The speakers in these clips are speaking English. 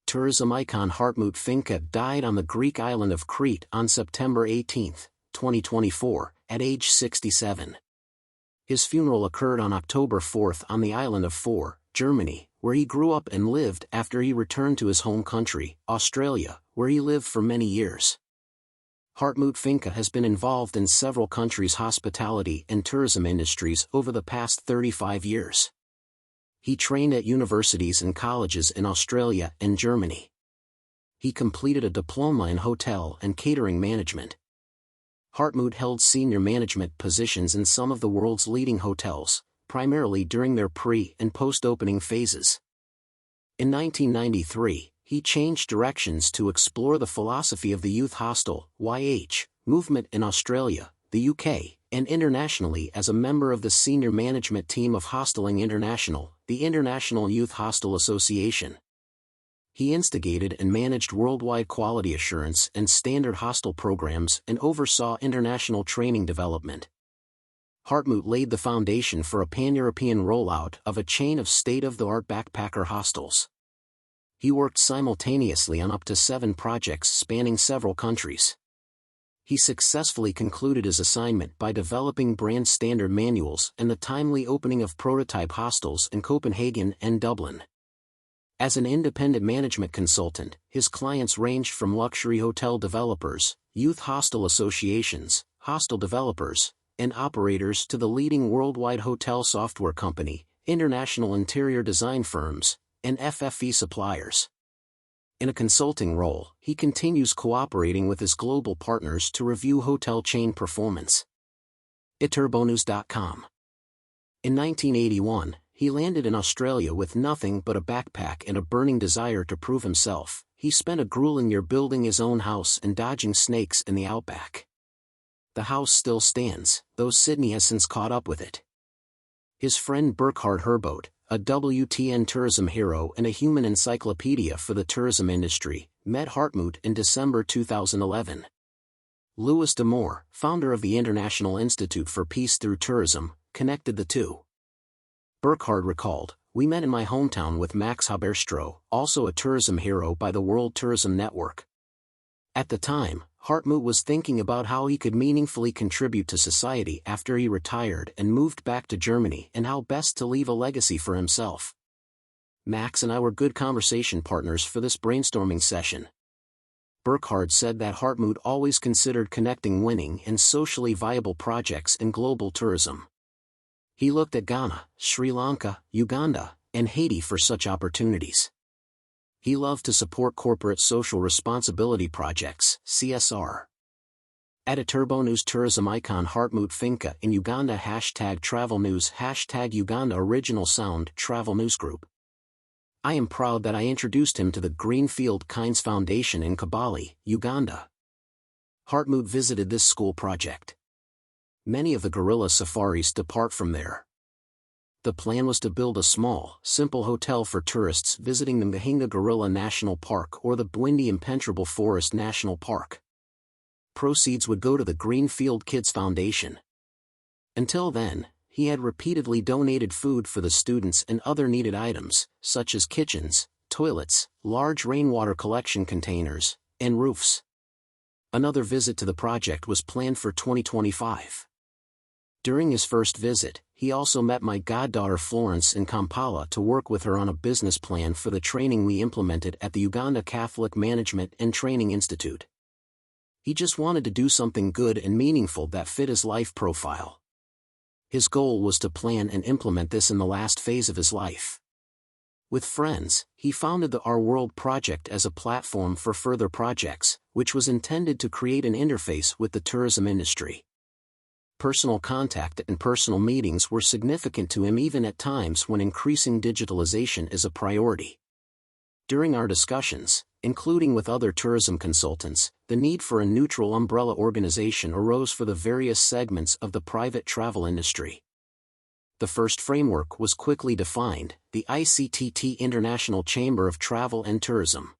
Tourism icon Hartmut Finca died on the Greek island of Crete on September 18, 2024, at age 67. His funeral occurred on October 4 on the island of Four, Germany, where he grew up and lived after he returned to his home country, Australia, where he lived for many years. Hartmut Finca has been involved in several countries' hospitality and tourism industries over the past 35 years. He trained at universities and colleges in Australia and Germany. He completed a diploma in hotel and catering management. Hartmut held senior management positions in some of the world's leading hotels, primarily during their pre- and post-opening phases. In 1993, he changed directions to explore the philosophy of the Youth Hostel (YH) movement in Australia, the UK, and internationally as a member of the senior management team of Hosteling International, the International Youth Hostel Association. He instigated and managed worldwide quality assurance and standard hostel programs and oversaw international training development. Hartmut laid the foundation for a pan-European rollout of a chain of state-of-the-art backpacker hostels. He worked simultaneously on up to 7 projects spanning several countries. He successfully concluded his assignment by developing brand standard manuals and the timely opening of prototype hostels in Copenhagen and Dublin. As an independent management consultant, his clients ranged from luxury hotel developers, youth hostel associations, hostel developers, and operators to the leading worldwide hotel software company, international interior design firms, and FF&E suppliers. In a consulting role, he continues cooperating with his global partners to review hotel chain performance. Eturbonews.com. In 1981, he landed in Australia with nothing but a backpack and a burning desire to prove himself. He spent a grueling year building his own house and dodging snakes in the outback. The house still stands, though Sydney has since caught up with it. His friend Burkhard Herboat, a WTN tourism hero and a human encyclopedia for the tourism industry, met Hartmut in December 2011. Louis D'Amour, founder of the International Institute for Peace Through Tourism, connected the two. Burkhard recalled, "We met in my hometown with Max Haberstroh, also a tourism hero by the World Tourism Network. At the time, Hartmut was thinking about how he could meaningfully contribute to society after he retired and moved back to Germany and how best to leave a legacy for himself. Max and I were good conversation partners for this brainstorming session." Burkhard said that Hartmut always considered connecting winning and socially viable projects in global tourism. He looked at Ghana, Sri Lanka, Uganda, and Haiti for such opportunities. He loved to support corporate social responsibility projects, CSR. At Eturbonews tourism icon Hartmut Finca in Uganda #Travel News #Uganda Original Sound Travel News Group. I am proud that I introduced him to the Greenfield Kinds Foundation in Kabale, Uganda. Hartmut visited this school project. Many of the gorilla safaris depart from there. The plan was to build a small, simple hotel for tourists visiting the Mahinga Gorilla National Park or the Bwindi Impenetrable Forest National Park. Proceeds would go to the Greenfield Kids Foundation. Until then, he had repeatedly donated food for the students and other needed items, such as kitchens, toilets, large rainwater collection containers, and roofs. Another visit to the project was planned for 2025. During his first visit, he also met my goddaughter Florence in Kampala to work with her on a business plan for the training we implemented at the Uganda Catholic Management and Training Institute. He just wanted to do something good and meaningful that fit his life profile. His goal was to plan and implement this in the last phase of his life. With friends, he founded the Our World project as a platform for further projects, which was intended to create an interface with the tourism industry. Personal contact and personal meetings were significant to him even at times when increasing digitalization is a priority. During our discussions, including with other tourism consultants, the need for a neutral umbrella organization arose for the various segments of the private travel industry. The first framework was quickly defined, the ICTT International Chamber of Travel and Tourism.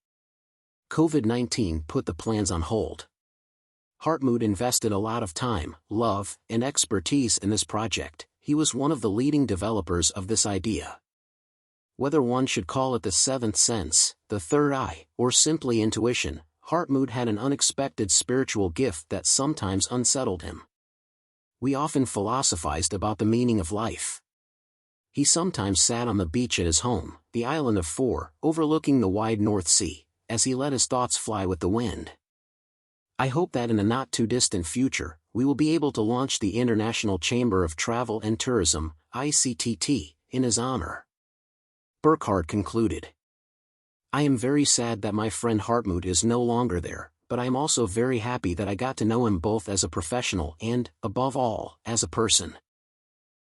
COVID-19 put the plans on hold. Hartmut invested a lot of time, love, and expertise in this project. He was one of the leading developers of this idea. Whether one should call it the seventh sense, the third eye, or simply intuition, Hartmut had an unexpected spiritual gift that sometimes unsettled him. We often philosophized about the meaning of life. He sometimes sat on the beach at his home, the island of Four, overlooking the wide North Sea, as he let his thoughts fly with the wind. I hope that in a not-too-distant future, we will be able to launch the International Chamber of Travel and Tourism, ICTT, in his honor. Burckhardt concluded. I am very sad that my friend Hartmut is no longer there, but I am also very happy that I got to know him both as a professional and, above all, as a person.